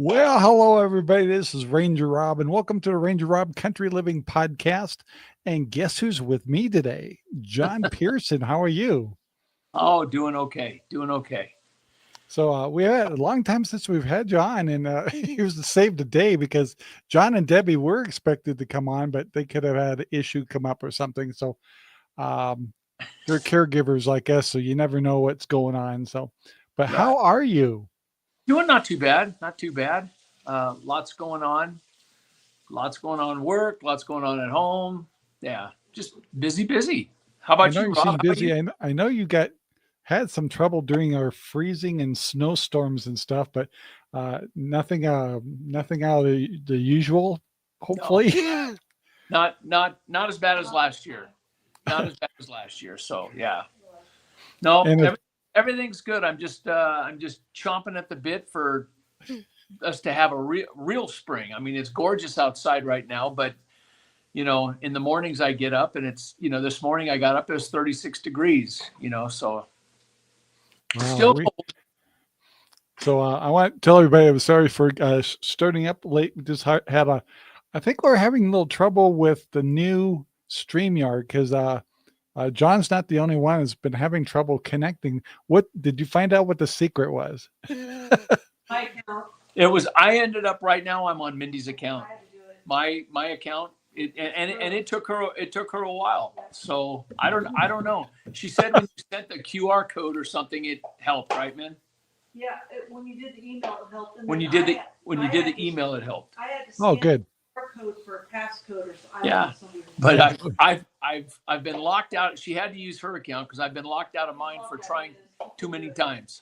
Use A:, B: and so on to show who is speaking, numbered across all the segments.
A: Well, hello everybody. This is Ranger Rob, and welcome to the Ranger Rob Country Living Podcast. And guess who's with me today? John Pearson. How are you?
B: Oh, doing okay. Doing okay.
A: So we had a long time since we've had John, and he was to save the day because John and Debbie were expected to come on, but they could have had an issue come up or something. So um, they're caregivers like us, so you never know what's going on. So, but
B: Yeah.
A: how are you?
B: Doing not too bad. Not too bad. Lots going on. Lots going on at work. Lots going on at home. Yeah. Just busy. How
A: I
B: about
A: know
B: you,
A: you
B: Rob?
A: seem
B: How about
A: busy.
B: you?
A: I know you had some trouble during our freezing and snowstorms and stuff, but nothing nothing out of the usual.
B: No,
A: Hopefully,
B: not as bad as last year. Not as bad as last year. So yeah. No,
A: and if,
B: everything's good. I'm just chomping at the bit for us to have a real spring. I mean, it's gorgeous outside right now, but in the mornings I get up and it's, this morning I got up, it was 36 degrees, so still
A: we,
B: cold.
A: so I want to tell everybody I'm sorry for starting up late. We just had I think we're having a little trouble with the new StreamYard because John's not the only one that's been having trouble connecting. What did you find out what the secret was?
B: I ended up right now, I'm on Mindy's account. My account, it took her a while. So I don't know. She said when you sent the QR code or something, it helped, right, Min?
C: Yeah, when you did the email, it helped. And
B: When you
C: then
B: did the email, it helped.
C: I had to
A: Oh,
C: scan
A: good.
C: the QR code for a passcode or something.
B: Yeah, but I've been locked out. She had to use her account because I've been locked out of mine for trying too many times.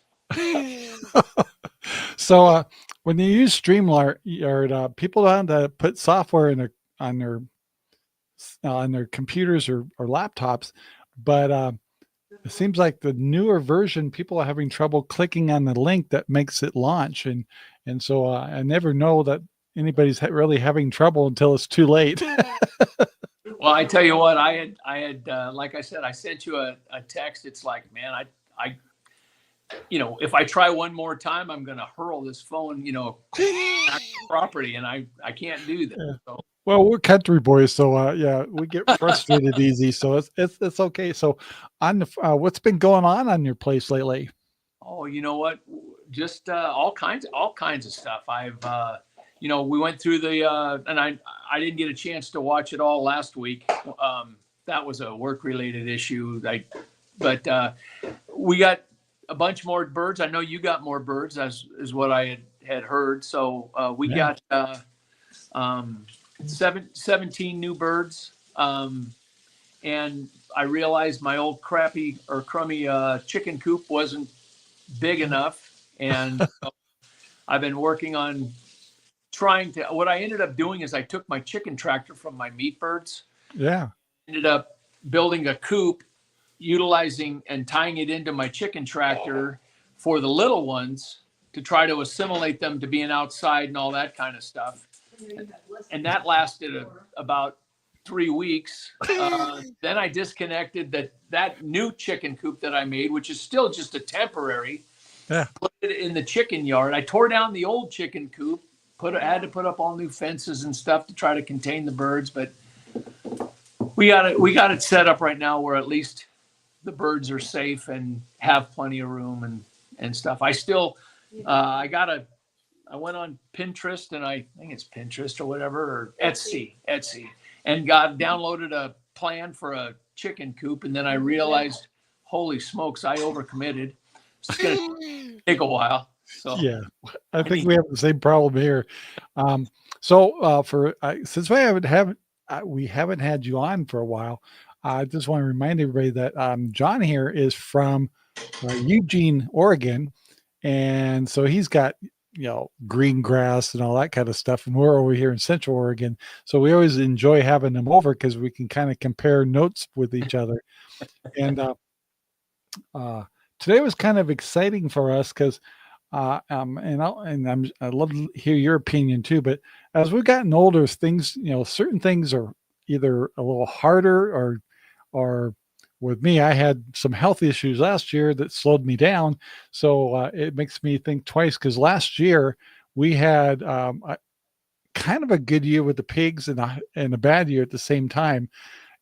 A: So when you use StreamYard, people don't have to put software on their computers or laptops, but it seems like the newer version, people are having trouble clicking on the link that makes it launch, and so I never know that anybody's really having trouble until it's too late.
B: Well, I tell you what, I had like I said, I sent you a text. It's like, man, I if I try one more time, I'm going to hurl this phone, back to property, and I can't do that.
A: Yeah.
B: So.
A: Well, we're country boys, so yeah, we get frustrated easy. So it's okay. So, on the what's been going on your place lately?
B: Oh, you know what? Just all kinds of stuff. I've we went through the and I didn't get a chance to watch it all last week. That was a work related issue. But we got a bunch more birds. I know you got more birds, as is what I had heard. So we got 17 new birds. And I realized my old crummy chicken coop wasn't big enough. And so I've been working on what I ended up doing is I took my chicken tractor from my meat birds.
A: Yeah.
B: Ended up building a coop, utilizing and tying it into my chicken tractor for the little ones to try to assimilate them to being outside and all that kind of stuff. And that lasted about 3 weeks. Then I disconnected that new chicken coop that I made, which is still just a temporary.
A: Yeah.
B: Put it in the chicken yard. I tore down the old chicken coop. Had to put up all new fences and stuff to try to contain the birds, but we got it set up right now where at least the birds are safe and have plenty of room and stuff. I still I went on Pinterest, and I think it's Pinterest or whatever, or Etsy, and downloaded a plan for a chicken coop, and then I realized, holy smokes, I overcommitted. It's gonna take a while. So
A: Yeah, I think we have the same problem here. Since we haven't had you on for a while, I just want to remind everybody that John here is from Eugene, Oregon, and so he's got green grass and all that kind of stuff, and we're over here in Central Oregon, so we always enjoy having them over because we can kind of compare notes with each other. And today was kind of exciting for us because. I'd love to hear your opinion too. But as we've gotten older, things, certain things are either a little harder or with me, I had some health issues last year that slowed me down. So it makes me think twice because last year we had kind of a good year with the pigs and a bad year at the same time.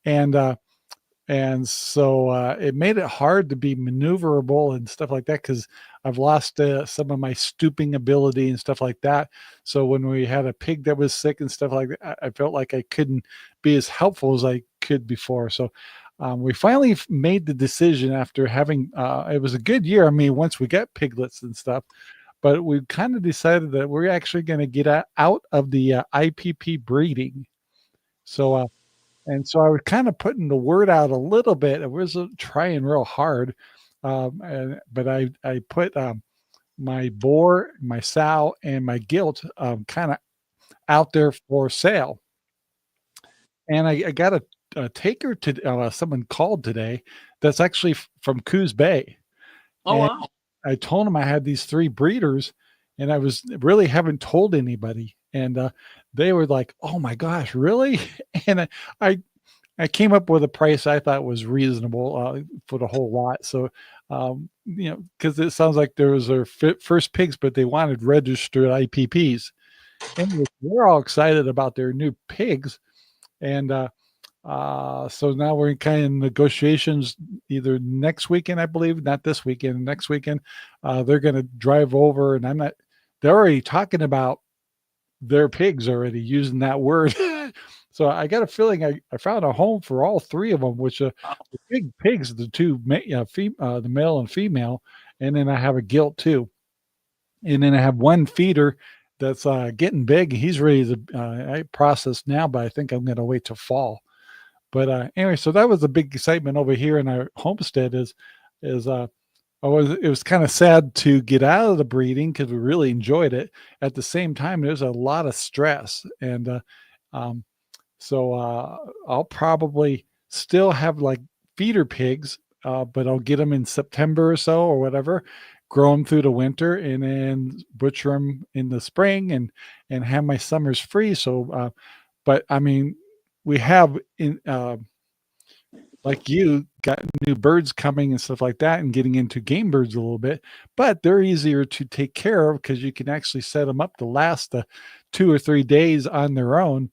A: And so it made it hard to be maneuverable and stuff like that because I've lost some of my stooping ability and stuff like that. So when we had a pig that was sick and stuff like that, I felt like I couldn't be as helpful as I could before. So we finally made the decision after having it was a good year. I mean, once we got piglets and stuff, but we kind of decided that we're actually going to get out of the IPP breeding. So and so I was kind of putting the word out a little bit. I wasn't trying real hard, but I put my boar, my sow, and my gilt kind of out there for sale. And I got a taker to someone called today that's actually from Coos Bay.
B: Oh,
A: And
B: wow.
A: I told him I had these 3 breeders, and I was really haven't told anybody. And they were like, "Oh my gosh, really?" And I I came up with a price I thought was reasonable for the whole lot. So, because it sounds like there was their first pigs, but they wanted registered IPPs. Anyway, we're all excited about their new pigs, and so now we're in kind of negotiations. Either next weekend, I believe, not this weekend, next weekend, they're going to drive over, and I'm not. They're already talking about their pigs already using that word. So I got a feeling I found a home for all 3 of them, which the big pigs, the 2, the male and female, and then I have a gilt too, and then I have 1 feeder that's getting big. He's ready to I process now, but I think I'm going to wait till fall. But anyway, so that was a big excitement over here in our homestead. Is it was kind of sad to get out of the breeding because we really enjoyed it. At the same time, there's a lot of stress, and um, so I'll probably still have like feeder pigs, but I'll get them in September or so or whatever, grow them through the winter, and then butcher them in the spring and have my summers free. So, but I mean, we have in like you got new birds coming and stuff like that and getting into game birds a little bit, but they're easier to take care of because you can actually set them up to last 2 or 3 days on their own.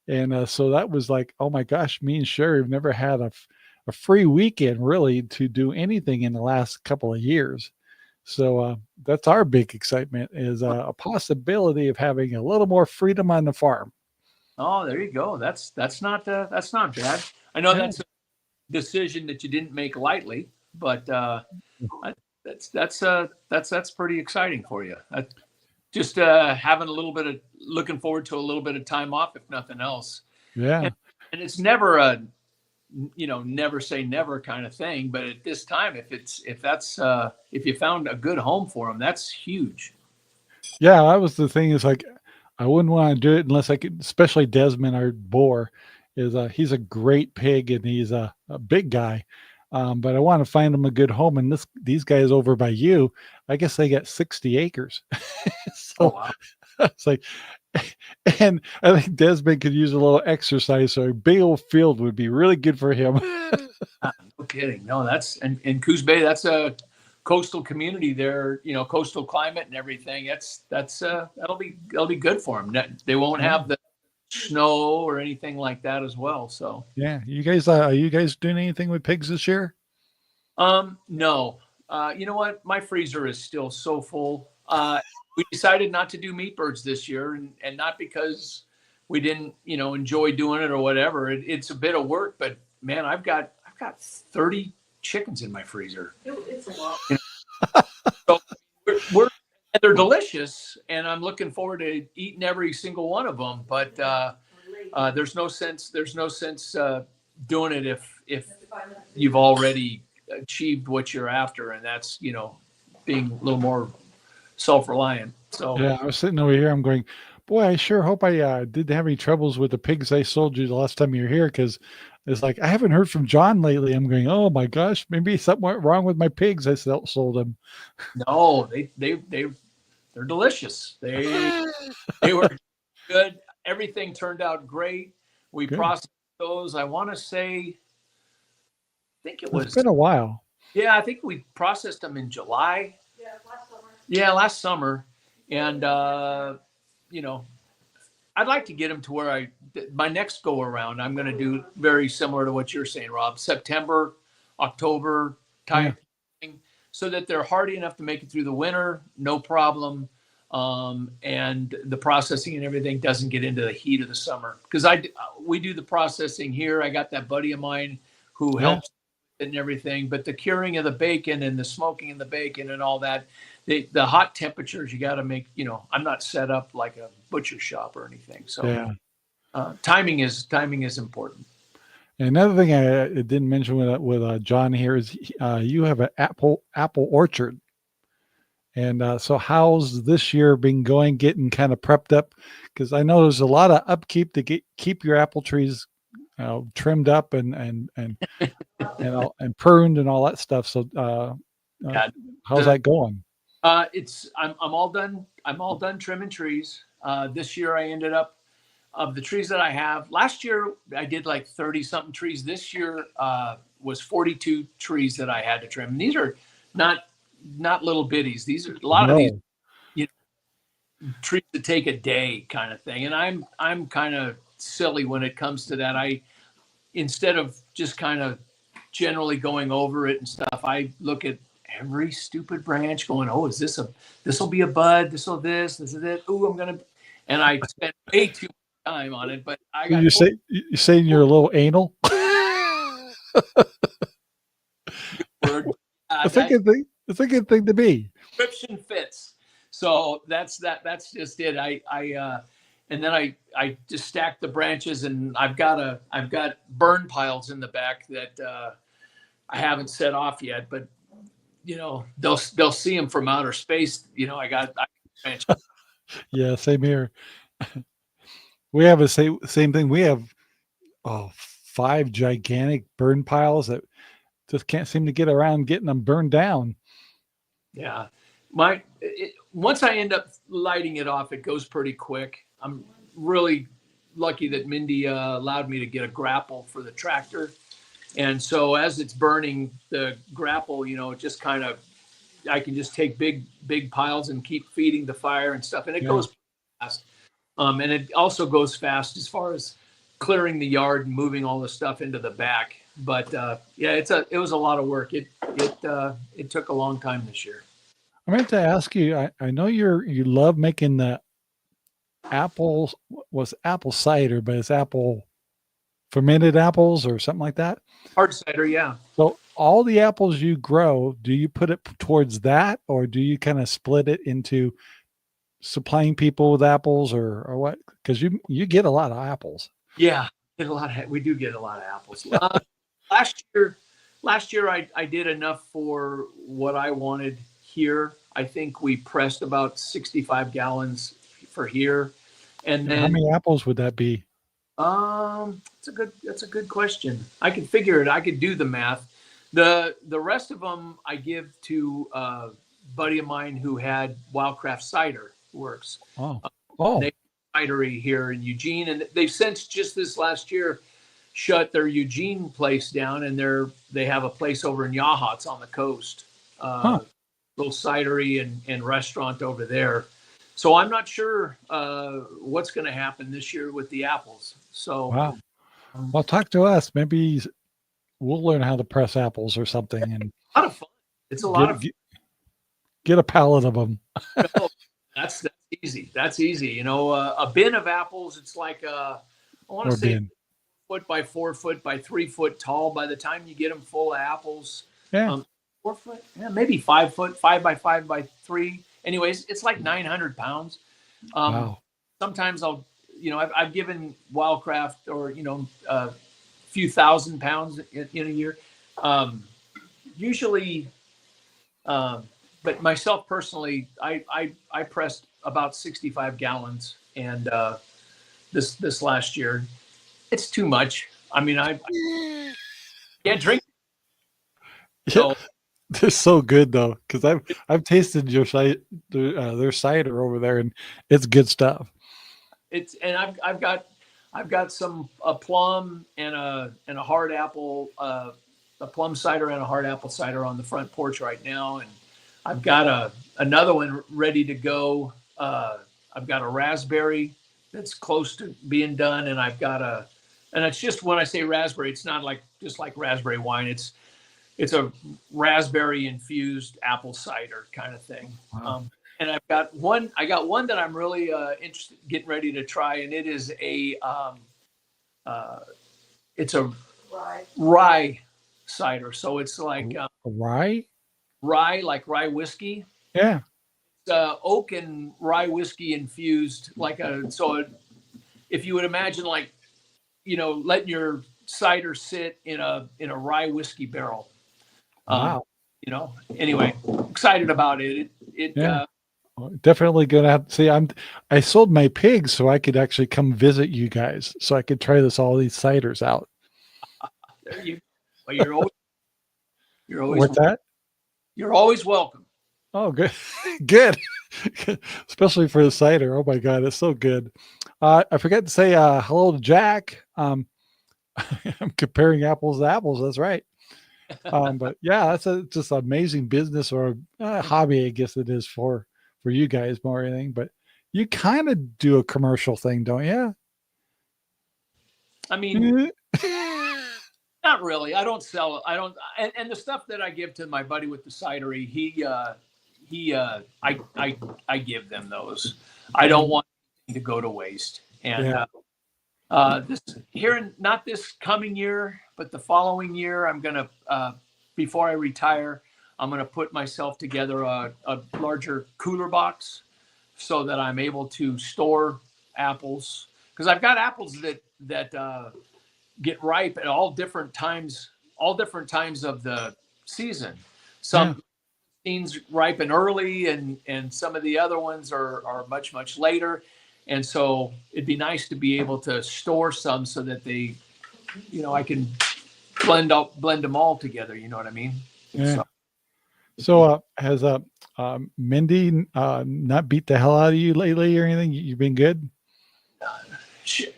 A: And so that was like, oh my gosh, me and Sherry have never had a free weekend really to do anything in the last couple of years. So that's our big excitement is a possibility of having a little more freedom on the farm.
B: Oh, there you go. That's not bad. I know
A: Yeah.
B: that's a decision that you didn't make lightly, but that's pretty exciting for you. Just having a little bit of looking forward to a little bit of time off, if nothing else.
A: Yeah.
B: And it's never a never say never kind of thing. But at this time, if you found a good home for them, that's huge.
A: Yeah, that was the thing is like I wouldn't want to do it unless I could, especially Desmond, our boar, is he's a great pig and he's a big guy. But I want to find him a good home. And these guys over by you, I guess they got 60 acres.
B: Oh,
A: So
B: wow.
A: it's like, and I think Desmond could use a little exercise. So a big old field would be really good for him.
B: No kidding. No, that's and Coos Bay, that's a coastal community there, coastal climate and everything. That'll be good for them. They won't have the snow or anything like that as well. So
A: Yeah. You guys, are you guys doing anything with pigs this year?
B: no. You know what? My freezer is still so full. We decided not to do meat birds this year, and not because we didn't, enjoy doing it or whatever. It's a bit of work, but man, I've got 30 chickens in my freezer.
C: It's a lot.
B: So and they're delicious, and I'm looking forward to eating every single one of them. But there's no sense doing it if you've already achieved what you're after, and that's being a little more self-reliant. So
A: Yeah, I was sitting over here. I'm going, boy, I sure hope I didn't have any troubles with the pigs I sold you the last time you were here because it's like I haven't heard from John lately. I'm going, oh my gosh, maybe something went wrong with my pigs. I sold them.
B: no, they're delicious. They were good. Everything turned out great. We
A: Good.
B: processed those. I want to say, I think it
A: It's
B: was,
A: been a while.
B: yeah, I think we processed them in July.
C: Yeah, last summer.
B: Yeah, last summer. And, you know, I'd like to get them to where my next go around, I'm going to do very similar to what you're saying, Rob, September, October type thing, so that they're hardy enough to make it through the winter, no problem. And the processing and everything doesn't get into the heat of the summer. Because we do the processing here. I got that buddy of mine who helps and everything, but the curing of the bacon and the smoking of the bacon and all that, the hot temperatures, you got to make, you know, I'm not set up like a butcher shop or anything. So timing is important.
A: And another thing I didn't mention with John here is you have an apple orchard. And so how's this year been going, getting kind of prepped up? Because I know there's a lot of upkeep to keep your apple trees trimmed up and pruned and all that stuff. So how's that going?
B: I'm all done. I'm all done trimming trees. This year I ended up, of the trees that I have, last year I did like 30 something trees. This year was 42 trees that I had to trim. And these are not little bitties. These are a lot of these, you know, trees that take a day kind of thing. And I'm kind of silly when it comes to that. Instead of just kind of generally going over it and stuff, I look at every stupid branch going, oh, this will be a bud. This is it. Ooh, and I spent way too much time on it, but
A: you saying you're a little anal?
B: Word.
A: It's a good thing. It's a good thing to be.
B: Description fits. So that's just it. And then I just stacked the branches, and I've got burn piles in the back that I haven't set off yet, but you know, they'll see them from outer space. You know, I got branches.
A: Yeah, same here. We have a same thing. We have 5 gigantic burn piles that just can't seem to get around getting them burned down.
B: Yeah. Once I end up lighting it off, it goes pretty quick. I'm really lucky that Mindy allowed me to get a grapple for the tractor. And so as it's burning, the grapple, you know, it just kind of, I can just take big piles and keep feeding the fire and stuff. And it goes fast. And it also goes fast as far as clearing the yard and moving all the stuff into the back. But it was a lot of work. It took a long time this year.
A: I meant to ask you, I know you love making the apple cider, but it's apple fermented apples or something like that.
B: Hard cider, yeah.
A: So all the apples you grow, do you put it towards that, or do you kind of split it into supplying people with apples or what? Because you get a lot of apples.
B: Yeah, we do get a lot of apples. Last year I did enough for what I wanted here. I think we pressed about 65 gallons for here. And then
A: how many apples would that be?
B: That's a good question. I could figure it. I could do the math. The rest of them I give to a buddy of mine who had Wildcraft Cider Works. They cidery here in Eugene, and they've since just this last year shut their Eugene place down, and they have a place over in Yachats on the coast. Little cidery and restaurant over there. So I'm not sure what's going to happen this year with the apples. So,
A: wow. Well, talk to us. Maybe we'll learn how to press apples or something. And
B: a lot of fun. It's a lot of fun.
A: Get a pallet of them.
B: That's easy. That's easy. You know, a bin of apples. It's like I want to say 4 foot by 4 foot by 3 foot tall. By the time you get them full of apples, 4 foot, maybe 5 foot, 5 by 5 by 3. Anyways, it's like 900 pounds.
A: Wow.
B: Sometimes I've given Wildcraft or, a few thousand pounds in a year. Usually, but myself personally, I pressed about 65 gallons, and this last year, it's too much. I mean, I can't drink. So,
A: they're so good though, because I've tasted their cider over there, and it's good stuff.
B: I've got some a plum and a hard apple, a plum cider and a hard apple cider on the front porch right now, and I've got another one ready to go I've got a raspberry that's close to being done, and I've got and it's just, when I say raspberry, it's not like just like raspberry wine. It's a raspberry infused apple cider kind of thing.
A: Wow.
B: And I got one that I'm really interested, getting ready to try, and it is it's a
C: Right.
B: rye cider. So it's like
A: Rye?
B: rye, like rye whiskey.
A: Yeah.
B: Oak and rye whiskey infused, if you would imagine, like, letting your cider sit in a rye whiskey barrel.
A: Wow.
B: Anyway, excited about it.
A: Yeah. Definitely gonna have to see. I sold my pigs so I could actually come visit you guys, so I could try all these ciders out.
B: There you, well, you're always,
A: What's that?
B: you're always welcome.
A: Oh, good, good. Especially for the cider. Oh my God, it's so good. I forgot to say hello to Jack. I'm comparing apples to apples. That's right. But yeah, that's just amazing business, or hobby, I guess it is for you guys more than anything. But you kind of do a commercial thing, don't you?
B: I mean, not really. I don't sell it. I don't. And the stuff that I give to my buddy with the cidery, I give them those. I don't want to go to waste. And not this coming year, but the following year, I'm gonna before I retire, I'm gonna put myself together a larger cooler box so that I'm able to store apples, because I've got apples that get ripe at all different times of the season. Some beans ripen early, and some of the other ones are much later. And so it'd be nice to be able to store some so that they, I can blend them all together. You know what I mean?
A: Yeah. So has Mindy not beat the hell out of you lately or anything? You've been good?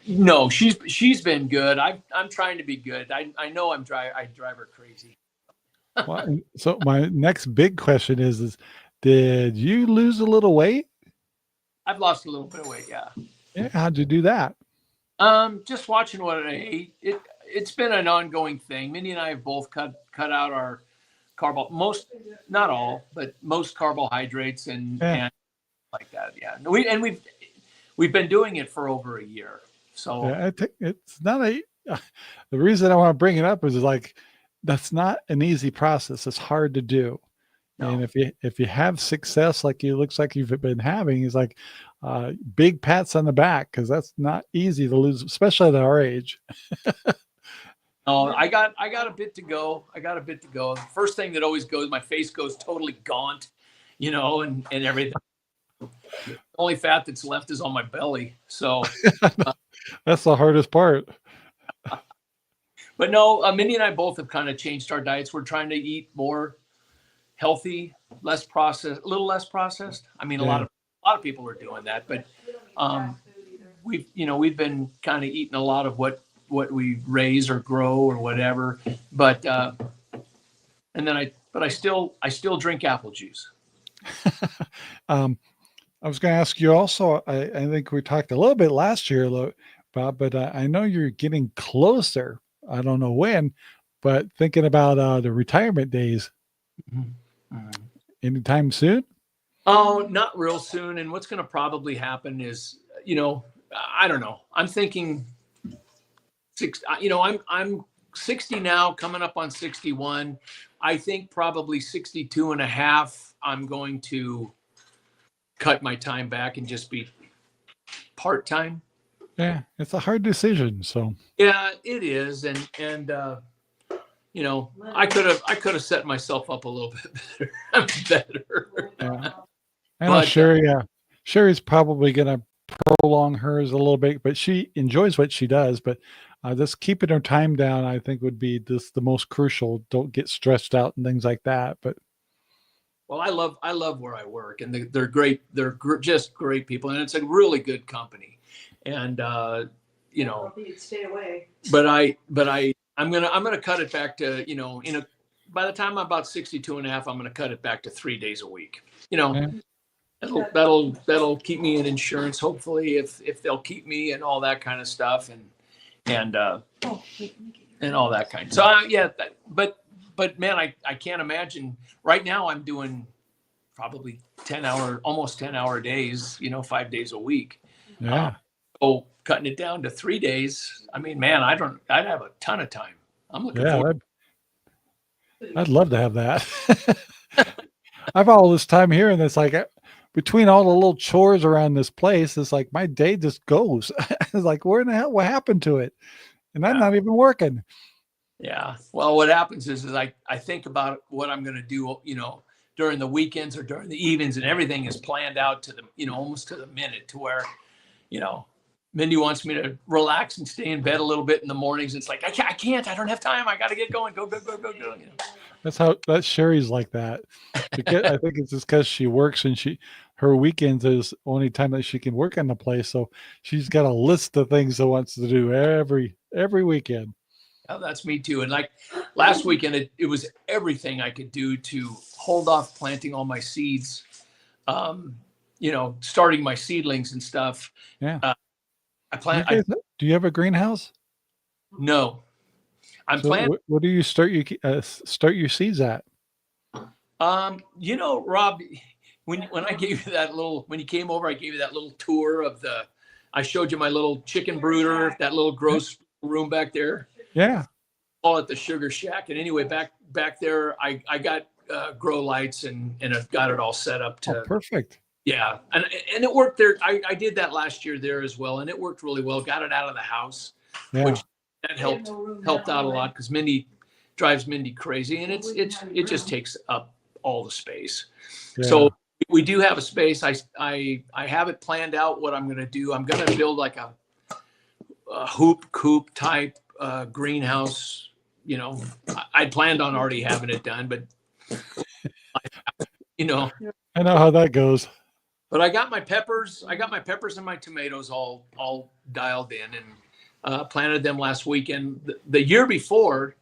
B: No, she's been good. I'm trying to be good. I know I drive her crazy.
A: Well, so my next big question is did you lose a little weight?
B: I've lost a little bit of weight. Yeah.
A: Yeah. How'd you do that?
B: Just watching what I ate. It's been an ongoing thing. Minnie and I have both cut out our not all, but most carbohydrates and like that. Yeah. We've been doing it for over a year. So
A: I think it's not the reason I want to bring it up is like, that's not an easy process. It's hard to do. No. And if you have success, like it looks like you've been having, is like big pats on the back, because that's not easy to lose, especially at our age.
B: No, I got a bit to go. The first thing that always goes, my face goes totally gaunt, and everything. The only fat that's left is on my belly. So
A: that's the hardest part.
B: But no, Minnie and I both have kind of changed our diets. We're trying to eat more healthy, less processed, a little less processed. I mean, a lot of people are doing that, but we've been kind of eating a lot of what we raise or grow or whatever. But I still drink apple juice.
A: I was going to ask you also, I think we talked a little bit last year, Bob, but I know you're getting closer. I don't know when, but thinking about the retirement days. Mm-hmm. Anytime soon? Oh,
B: not real soon. And what's going to probably happen is, I don't know. I'm thinking I'm 60 now, coming up on 61. I think probably 62 and a half, I'm going to cut my time back and just be part-time.
A: Yeah, it's a hard decision. So
B: yeah, it is, and I could have set myself up a little bit better.
A: Yeah. I know Sherry's probably going to prolong hers a little bit, but she enjoys what she does. But just keeping her time down, I think, would be just the most crucial. Don't get stressed out and things like that. But
B: well, I love where I work, and they're great. They're just great people, and it's a really good company. And
C: stay away.
B: But I'm gonna cut it back to by the time I'm about 62 and a half, I'm gonna cut it back to 3 days a week. That'll keep me in insurance, hopefully, if they'll keep me and all that kind of stuff, and all that kind. So yeah, but man, I can't imagine. Right now I'm doing probably almost 10-hour days, 5 days a week.
A: Yeah.
B: So cutting it down to 3 days. I mean, man, I'd have a ton of time. I'm looking
A: Yeah.
B: forward.
A: I'd love to have that. I've all this time here, and it's like between all the little chores around this place, it's like my day just goes. It's like, where in the hell? What happened to it? And I'm not even working.
B: Yeah. Well, what happens is I think about what I'm going to do, during the weekends or during the evenings, and everything is planned out to the, almost to the minute, to where, Mindy wants me to relax and stay in bed a little bit in the mornings. It's like, I can't, I don't have time. I got to get going. Go.
A: That's Sherry's like that. Because I think it's just because she works, and her weekends is the only time that she can work in the place. So she's got a list of things that wants to do every weekend.
B: Oh, that's me too. And like last weekend, it was everything I could do to hold off planting all my seeds, starting my seedlings and stuff.
A: Yeah.
B: Do
A: you have a greenhouse?
B: No. I'm planting.
A: What do you start your seeds at?
B: Rob, when I gave you when you came over, I gave you that little tour I showed you my little chicken brooder, that little gross room back there.
A: Yeah.
B: Call it the Sugar Shack. And anyway, back there, I got grow lights and I've got it all set up to.
A: Oh, perfect.
B: Yeah. And it worked there. I did that last year there as well. And it worked really well. Got it out of the house, which that helped out a lot, because drives Mindy crazy, and it just takes up all the space. Yeah. So we do have a space. I have it planned out what I'm going to do. I'm going to build like a hoop coop type greenhouse. I planned on already having it done, but I know
A: how that goes.
B: But I got my peppers and my tomatoes all dialed in, and planted them last weekend. The year before,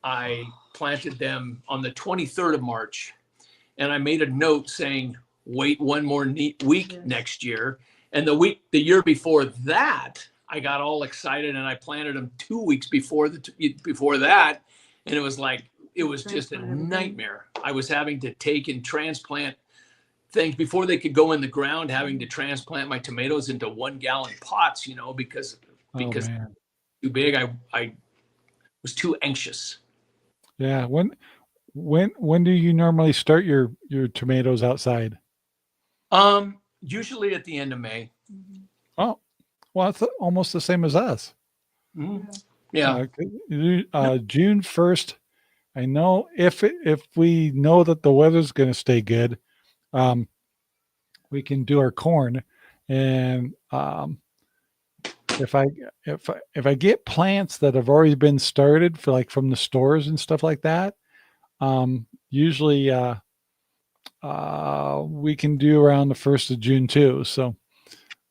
B: I planted them on the 23rd of March, and I made a note saying, wait one more week next year. And the year before that, I got all excited and I planted them 2 weeks before that. And it was just a nightmare. I was having to take and transplant things before they could go in the ground, having to transplant my tomatoes into 1 gallon pots, because too big. I was too anxious.
A: Yeah. When do you normally start your tomatoes outside?
B: Usually at the end of May.
A: Oh, well, it's almost the same as us.
B: Mm-hmm. Yeah.
A: June 1st. I know if we know that the weather's going to stay good, we can do our corn. And if I get plants that have already been started from the stores and stuff like that, usually we can do around the 1st of June too. So,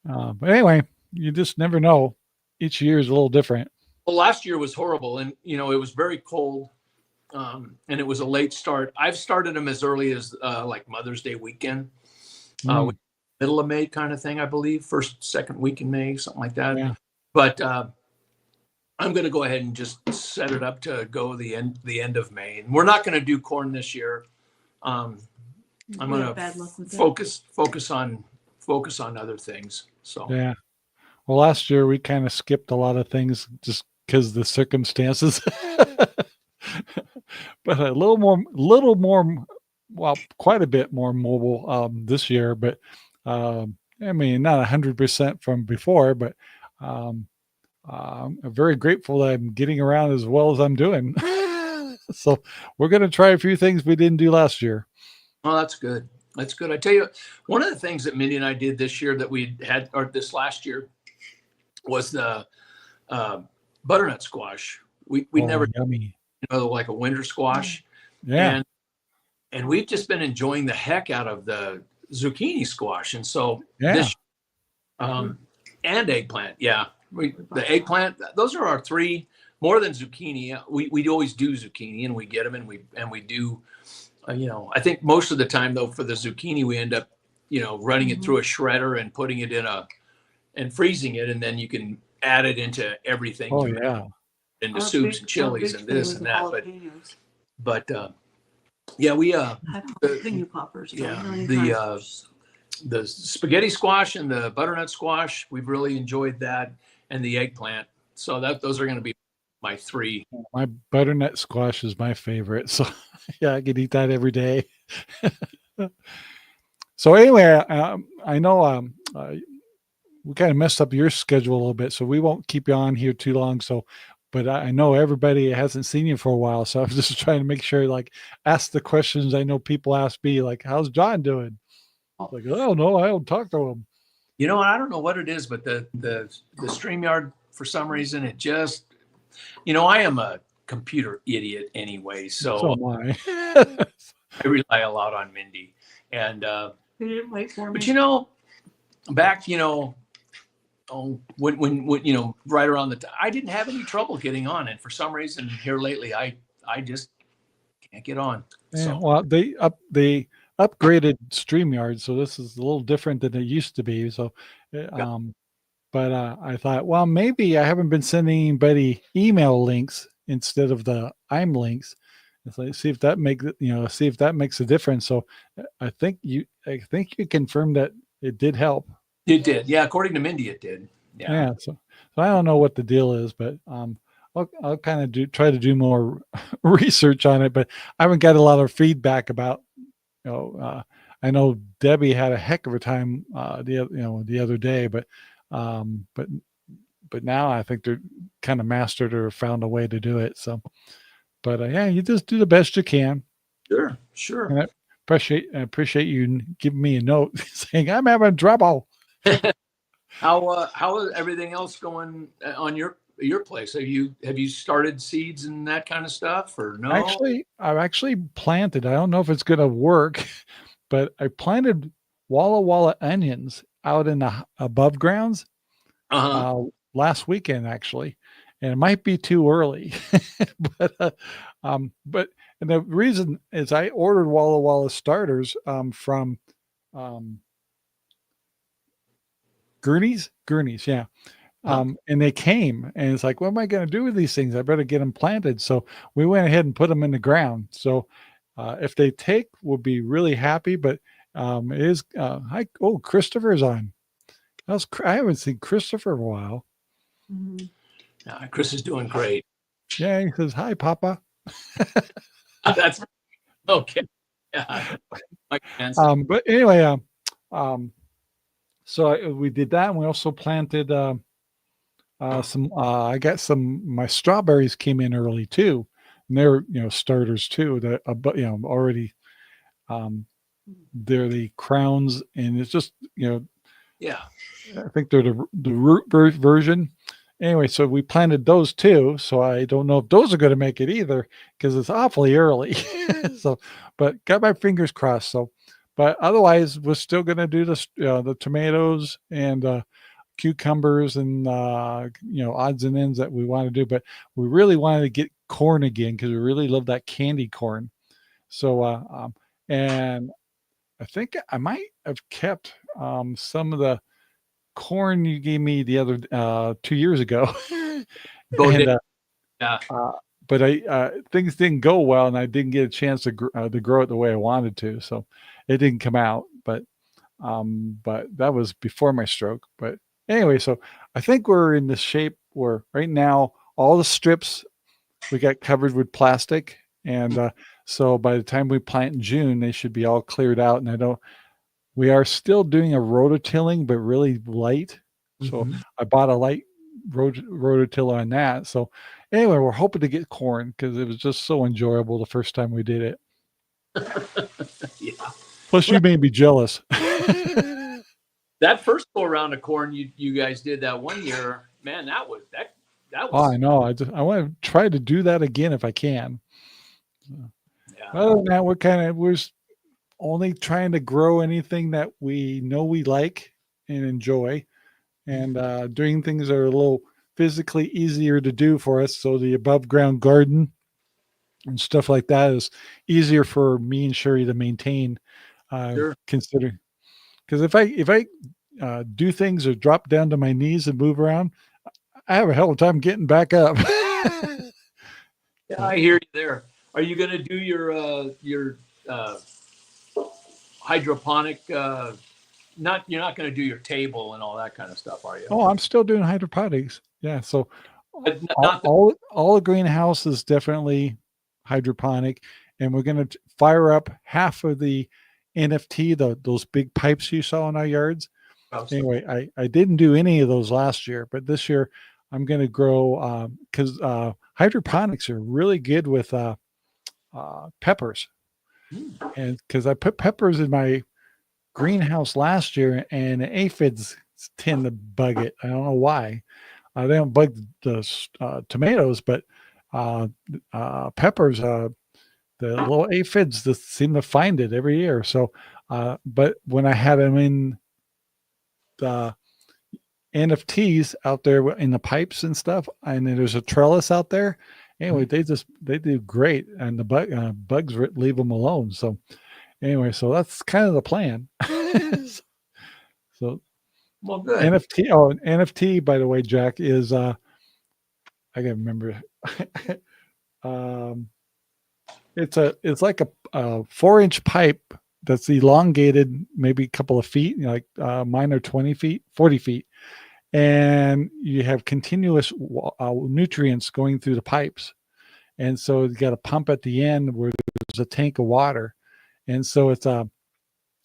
A: but anyway, you just never know. Each year is a little different.
B: Well, last year was horrible, and it was very cold, and it was a late start. I've started them as early as like Mother's Day weekend, middle of May kind of thing, I believe, first, second week in May, something like that. Yeah. But I'm going to go ahead and just set it up to go the end of May, and we're not going to do corn this year. I'm going to focus on other things. So
A: yeah. Well, last year we kind of skipped a lot of things just because of the circumstances, but a little more, well, quite a bit more mobile this year. But I mean, not 100% from before, but I'm very grateful that I'm getting around as well as I'm doing. So we're going to try a few things we didn't do last year.
B: Oh, that's good. That's good. I tell you, one of the things that Mindy and I did this year that we had, or this last year, was the butternut squash. We never,
A: yummy.
B: Like a winter squash.
A: Yeah.
B: And we've just been enjoying the heck out of the zucchini squash. And so
A: this,
B: and eggplant. Yeah. The eggplant, those are our three, more than zucchini. We always do zucchini, and we get them, and we do, I think most of the time though, for the zucchini, we end up running it through a shredder and putting it and freezing it, and then you can add it into everything.
A: Oh yeah.
B: Into soups and chilies and this and that. But yeah, we
C: jalapeno poppers.
B: the spaghetti squash and the butternut squash, we've really enjoyed that, and the eggplant. So those are going to be my 3.
A: My butternut squash is my favorite. So yeah, I could eat that every day. So anyway, I know we kind of messed up your schedule a little bit, so we won't keep you on here too long. So, but I know everybody hasn't seen you for a while, so I'm just trying to make sure, like, ask the questions I know people ask me, like, "How's John doing?" Like, oh no, I don't talk to him.
B: I don't know what it is, but the StreamYard, for some reason, it just, I am a computer idiot anyway, so
A: am I.
B: I rely a lot on Mindy. And
C: You didn't wait for me.
B: but back when right around the time, I didn't have any trouble getting on, and for some reason here lately I just can't get on.
A: Yeah,
B: So
A: well, they upgraded StreamYard, so this is a little different than it used to be. So, but I thought, well, maybe I haven't been sending anybody email links instead of the I'm links. It's like, see if that makes a difference. So I think you confirmed that it did help.
B: it did, yeah. According to Mindy, it did. Yeah.
A: Yeah. So I don't know what the deal is, but I'll kind of try to do more research on it. But I haven't got a lot of feedback about. I know Debbie had a heck of a time the other day, but now I think they're kind of mastered or found a way to do it. So, but yeah, you just do the best you can.
B: Sure.
A: And I appreciate you giving me a note saying I'm having trouble.
B: How is everything else going on your place? Have you started seeds and that kind of stuff, or no?
A: I've actually planted. I don't know if it's going to work, but I planted Walla Walla onions out in the above grounds last weekend, actually, and it might be too early, but and the reason is I ordered Walla Walla starters from Gurney's, yeah. And they came, and it's like, what am I going to do with these things? I better get them planted. So we went ahead and put them in the ground. So if they take, we'll be really happy. But it is, Christopher's on. I haven't seen Christopher in a while.
B: Chris is doing great.
A: Yeah, he says, hi, Papa.
B: That's okay. Yeah.
A: But anyway, so we did that, and we also planted some. I got my strawberries came in early too, and they're starters too. That already they're the crowns, and it's just
B: yeah.
A: I think they're the root version. Anyway, so we planted those too. So I don't know if those are going to make it either because it's awfully early. So, but got my fingers crossed. So, but otherwise, we're still going to do the tomatoes and cucumbers and odds and ends that we want to do. But we really wanted to get corn again because we really love that candy corn. So, and I think I might have kept some of the corn you gave me the other 2 years ago. And,
B: yeah.
A: But things didn't go well, and I didn't get a chance to grow it the way I wanted to, so it didn't come out. But that was before my stroke. But anyway, so I think we're in the shape where right now all the strips we got covered with plastic, and so by the time we plant in June, they should be all cleared out. And we are still doing a rototilling, but really light. So I bought a light rototiller on that. So anyway, we're hoping to get corn because it was just so enjoyable the first time we did it.
B: Yeah.
A: Plus, you made me jealous.
B: That first go around of corn you guys did that one year, man, that was.
A: Oh, I know. I want to try to do that again if I can.
B: Yeah.
A: Other than that, we're only trying to grow anything that we know we like and enjoy, and doing things that are a little physically easier to do for us. So the above ground garden and stuff like that is easier for me and Sherry to maintain,
B: Sure.
A: considering because if I do things or drop down to my knees and move around, I have a hell of a time getting back up.
B: Yeah, I hear you there. Are you going to do your hydroponic? You're not going to do your table and all that kind of stuff, are you?
A: Oh, I'm still doing hydroponics. Yeah, so
B: But
A: all
B: not the,
A: all the greenhouse is definitely hydroponic, and we're going to fire up half of the NFT, those big pipes you saw in our yards. Anyway, I didn't do any of those last year, but this year I'm going to grow because hydroponics are really good with peppers, and because I put peppers in my greenhouse last year, and the aphids tend to bug it. I don't know why. They don't bug the tomatoes, but peppers, the little aphids just seem to find it every year. So, but when I had them in the NFTs out there in the pipes and stuff, and then there's a trellis out there. Anyway, they do great, and the bugs leave them alone. So anyway, so that's kind of the plan. So
B: well, good.
A: NFT. Oh, NFT. By the way, Jack is I gotta remember. It's like a 4-inch pipe that's elongated, maybe a couple of feet, like mine are 20 feet, 40 feet, and you have continuous nutrients going through the pipes, and so you got a pump at the end where there's a tank of water, and so it's the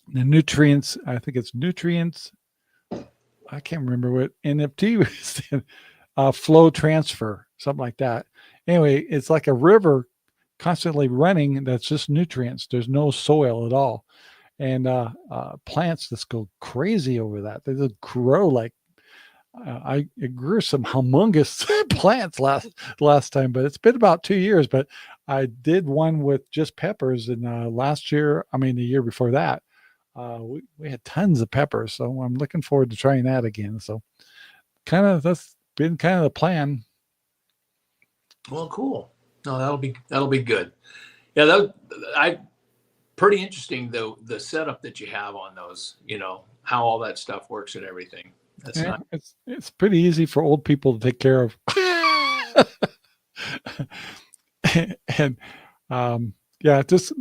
A: nutrients. I think it's nutrients. I can't remember what NFT was. Flow transfer, something like that. Anyway, it's like a river constantly running that's just nutrients. There's no soil at all. And plants just go crazy over that. They just grow like I grew some humongous plants last time, but it's been about 2 years. But I did one with just peppers, and the year before that, we had tons of peppers. So I'm looking forward to trying that again. So that's been kind of the plan.
B: Well, cool. No, that'll be good. Yeah, pretty interesting though, the setup that you have on those, how all that stuff works and everything. That's nice.
A: It's pretty easy for old people to take care of. And just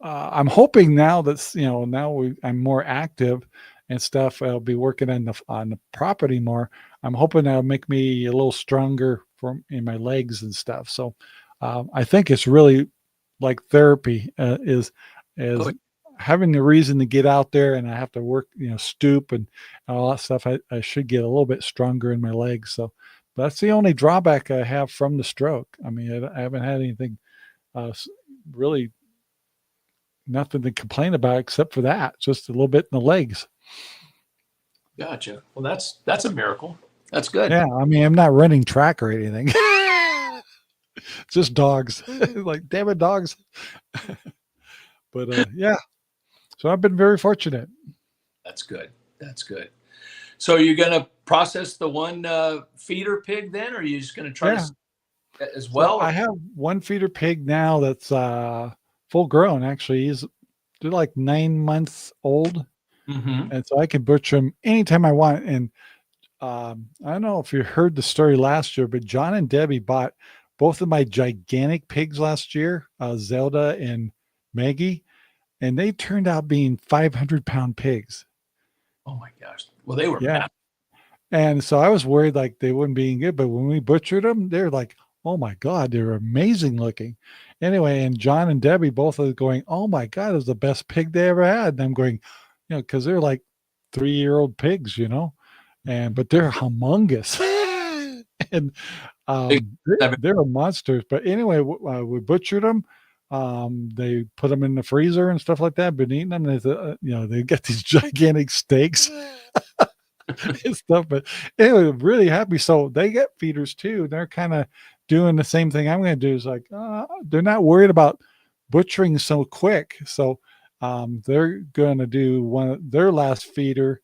A: I'm hoping now that I'm more active and stuff. I'll be working on the property more. I'm hoping that'll make me a little stronger in my legs and stuff. So I think it's really like therapy is having the reason to get out there, and I have to work, stoop and all that stuff. I should get a little bit stronger in my legs. So that's the only drawback I have from the stroke. I mean, I haven't had anything really, nothing to complain about except for that, just a little bit in the legs.
B: Gotcha. Well, that's a miracle. That's good.
A: Yeah, I mean, I'm not running track or anything. Just dogs. Like, damn it, dogs. But yeah, so I've been very fortunate.
B: That's good. That's good. So you're going to process the one feeder pig then, or are you just going to try to as well?
A: So I have one feeder pig now that's full grown. Actually, they're like 9 months old.
B: Mm-hmm.
A: And so I can butcher them anytime I want. And I don't know if you heard the story last year, but John and Debbie bought both of my gigantic pigs last year, Zelda and Maggie, and they turned out being 500-pound pigs.
B: Oh my gosh. Well, they were
A: massive. And so I was worried like they wouldn't be good, but when we butchered them, they're like, oh my God, they're amazing looking. Anyway, and John and Debbie both are going, oh my God, it was the best pig they ever had. And I'm going, because they're like 3-year-old pigs, but they're humongous. And they're monsters. But anyway, we butchered them. They put them in the freezer and stuff like that. Been eating them. They get these gigantic steaks and stuff. But anyway, really happy. So they get feeders too. They're kind of doing the same thing I'm going to do. Is like they're not worried about butchering so quick. So they're going to do their last feeder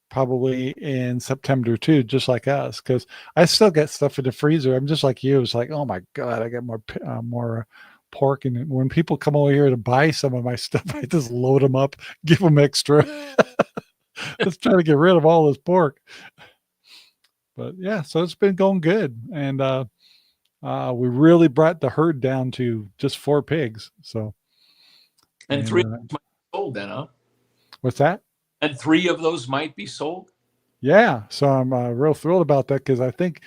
A: probably in September too, just like us, because I still get stuff in the freezer. I'm just like you. It's like, oh my God, I got more pork. And when people come over here to buy some of my stuff, I just load them up, give them extra. Let's try to get rid of all this pork. But yeah, so it's been going good. And we really brought the herd down to just 4 pigs. So,
B: And 3 might be sold then, huh?
A: What's that?
B: And 3 of those might be sold.
A: Yeah. So I'm real thrilled about that because I think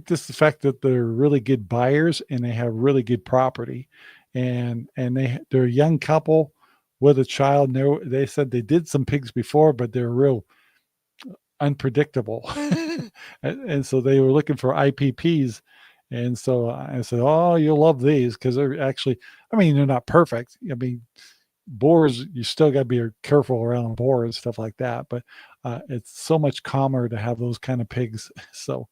A: just the fact that they're really good buyers and they have really good property, and they're a young couple with a child. And they said they did some pigs before, but they're real unpredictable, and so they were looking for IPPs. And so I said, "Oh, you'll love these because they're actually. I mean, they're not perfect. I mean, boars, you still got to be careful around boars and stuff like that. But it's so much calmer to have those kind of pigs. So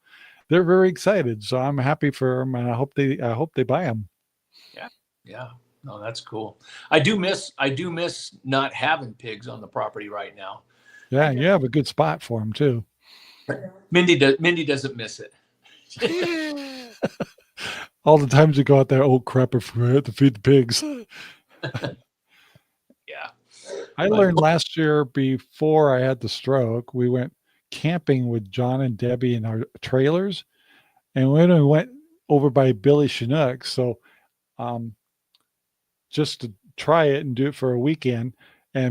A: they're very excited. So I'm happy for them, and I hope they buy them.
B: Yeah. No, that's cool. I do miss not having pigs on the property right now.
A: Yeah, you have a good spot for them too.
B: Mindy doesn't miss it.
A: All the times you go out there, oh crap, I forgot to feed the pigs.
B: Yeah.
A: I learned last year before I had the stroke, we went camping with John and Debbie in our trailers, and when we went over by Billy Chinook, so just to try it and do it for a weekend,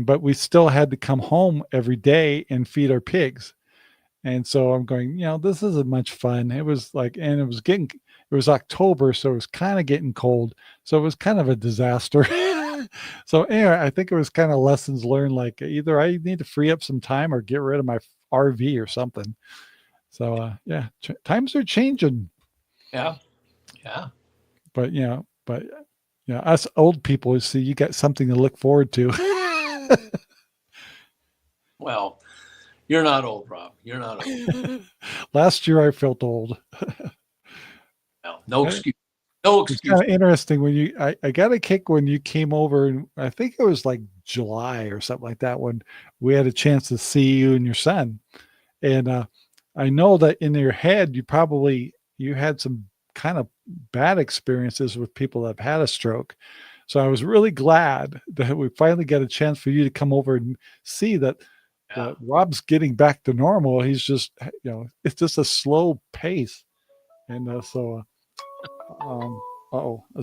A: but we still had to come home every day and feed our pigs. And so I'm going, this isn't much fun. It was like, and it was October, so it was kind of getting cold. So it was kind of a disaster. So anyway, I think it was kind of lessons learned, like either I need to free up some time or get rid of my RV or something. So yeah, times are changing.
B: Yeah.
A: But us old people, see, you got something to look forward to.
B: Well, you're not old, Rob. You're not old.
A: Last year I felt old.
B: No excuse. No
A: It's
B: excuse.
A: kind of interesting when I got a kick when you came over, and I think it was like July or something like that, when we had a chance to see you and your son. And I know that in your head, you had some kind of bad experiences with people that have had a stroke. So I was really glad that we finally got a chance for you to come over and see that Rob's getting back to normal. He's just, it's just a slow pace. And that's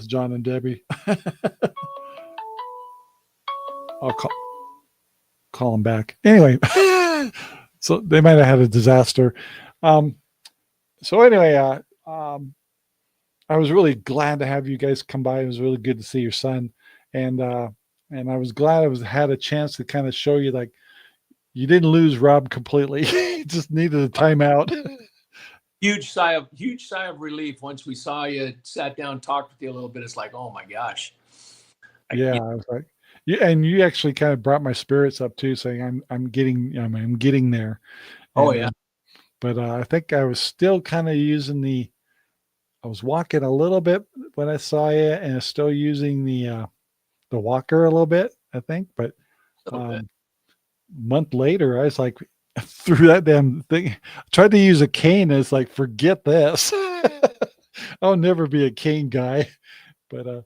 A: John and Debbie. I'll call them back. Anyway, so they might have had a disaster. So anyway, I was really glad to have you guys come by. It was really good to see your son. And I was glad I had a chance to kind of show you, like, you didn't lose Rob completely. You just needed a timeout.
B: Huge sigh of relief once we saw you, sat down, talked with you a little bit. It's like, oh my gosh.
A: I was like, and you actually kind of brought my spirits up too, saying I'm getting there.
B: Oh yeah.
A: But I think I was still kind of I was walking a little bit when I saw you, and I was still using the walker a little bit, I think. But a month later, I was like, threw that damn thing. I tried to use a cane. And it's like, forget this. I'll never be a cane guy. But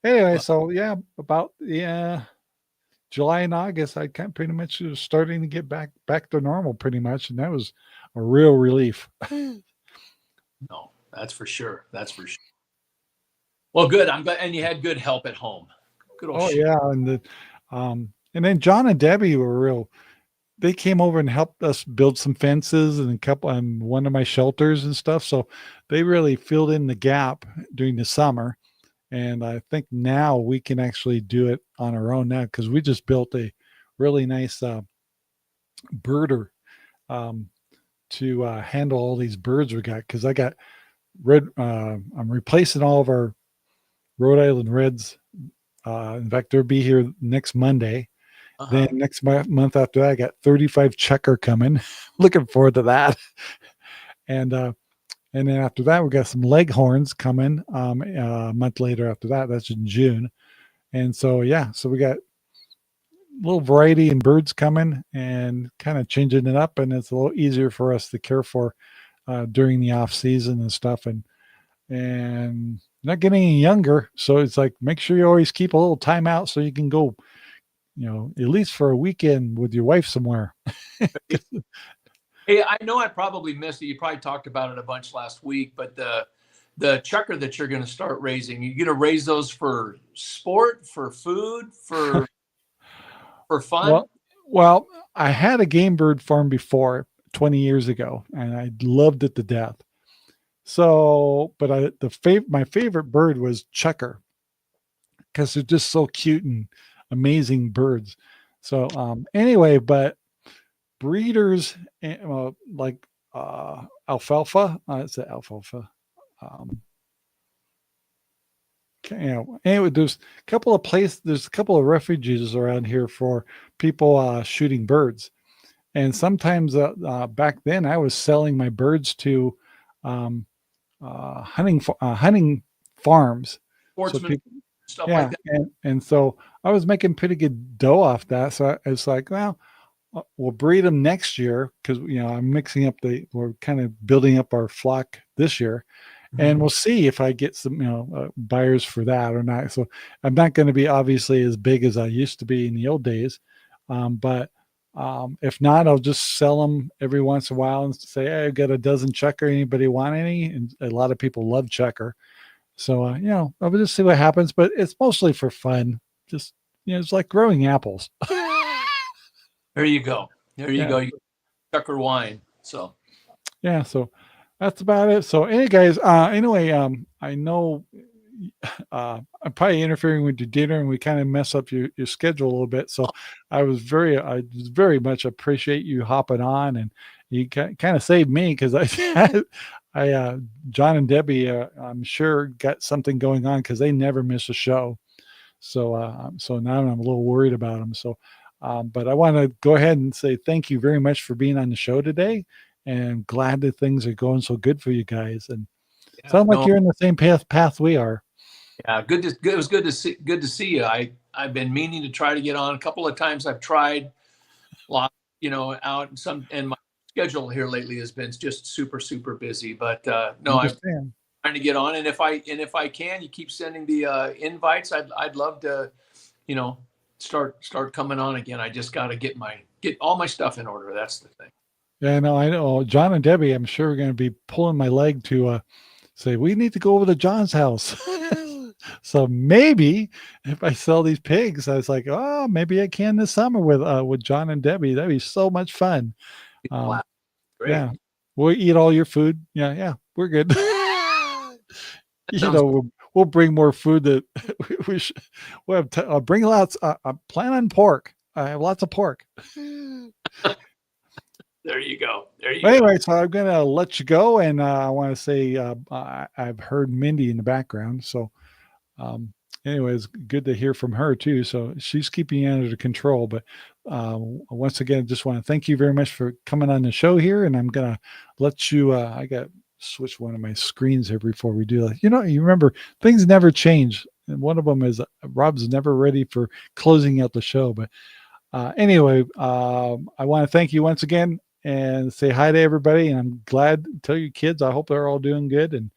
A: anyway, so yeah, about July and August, I kind of pretty much was starting to get back to normal pretty much, and that was a real relief.
B: No, that's for sure. Well, good. I'm glad, and you had good help at home. Good old shit.
A: Yeah, and then John and Debbie were real. They came over and helped us build some fences and one of my shelters and stuff. So they really filled in the gap during the summer. And I think now we can actually do it on our own now, because we just built a really nice birder to handle all these birds we got. Because I got I'm replacing all of our Rhode Island Reds. In fact, they'll be here next Monday. Then next month after that, I got 35 checker coming. Looking forward to that. And then after that, we got some leghorns coming a month later after that. That's in June. And so, so we got a little variety in birds coming and kind of changing it up. And it's a little easier for us to care for during the off season and stuff. And not getting any younger. So it's like, make sure you always keep a little time out so you can go, at least for a weekend with your wife somewhere.
B: Hey, I know I probably missed it. You probably talked about it a bunch last week, but the chucker that you're going to start raising, you're going to raise those for sport, for food, for fun?
A: Well, I had a game bird farm before 20 years ago, and I loved it to death. So, but my favorite bird was chucker because they're just so cute and amazing birds. So, anyway, but breeders, like alfalfa, it's an alfalfa. Anyway, there's a couple of refuges around here for people shooting birds. And sometimes back then I was selling my birds to hunting farms.
B: Sportsmen,
A: So people,
B: stuff like that.
A: and so I was making pretty good dough off that. So it's like, well, we'll breed them next year because we're kind of building up our flock this year, and we'll see if I get some buyers for that or not. So I'm not going to be obviously as big as I used to be in the old days, but if not, I'll just sell them every once in a while and say, hey, I've got a dozen checker. Anybody want any? And a lot of people love checker. So, I'll just see what happens, but it's mostly for fun. Just, it's like growing apples.
B: There you go. There you go. You chucker wine. So,
A: yeah. So that's about it. So anyway, I know I'm probably interfering with your dinner and we kind of mess up your schedule a little bit. So I very much appreciate you hopping on, and you kind of saved me because John and Debbie, I'm sure got something going on because they never miss a show. So, so now I'm a little worried about them. So, but I want to go ahead and say thank you very much for being on the show today, and glad that things are going so good for you guys. And sound like you're in the same path we are.
B: Yeah, it was good to see you. I've been meaning to try to get on a couple of times. I've tried a lot, out and my schedule here lately has been just super, super busy. But no, I'm trying to get on, and if I can, you keep sending the invites. I'd love to, start coming on again. I just got to get all my stuff in order. That's the thing.
A: Yeah, no, I know. John and Debbie, I'm sure, are going to be pulling my leg to say we need to go over to John's house. So maybe if I sell these pigs, I was like, oh, maybe I can this summer with John and Debbie. That'd be so much fun.
B: Great.
A: Yeah, we'll eat all your food. Yeah, we're good. We'll bring more food that we should. We'll have bring lots. Plan on pork. I have lots of pork.
B: There you go.
A: Anyway, so I'm going to let you go. And I want to say I've heard Mindy in the background. So anyway, it's good to hear from her too. So she's keeping you under control. But once again, just want to thank you very much for coming on the show here. And I'm going to let you, I got to switch one of my screens here before we do that. You remember things never change. And one of them is Rob's never ready for closing out the show. But anyway, I want to thank you once again and say hi to everybody. And I'm glad to tell your kids, I hope they're all doing good. And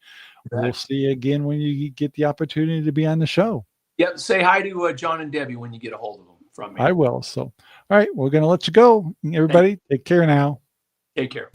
A: we'll see you again when you get the opportunity to be on the show.
B: Yep. Say hi to John and Debbie when you get a hold of them from me.
A: I will. So, all right, we're going to let you go. Everybody, take care now.
B: Take care.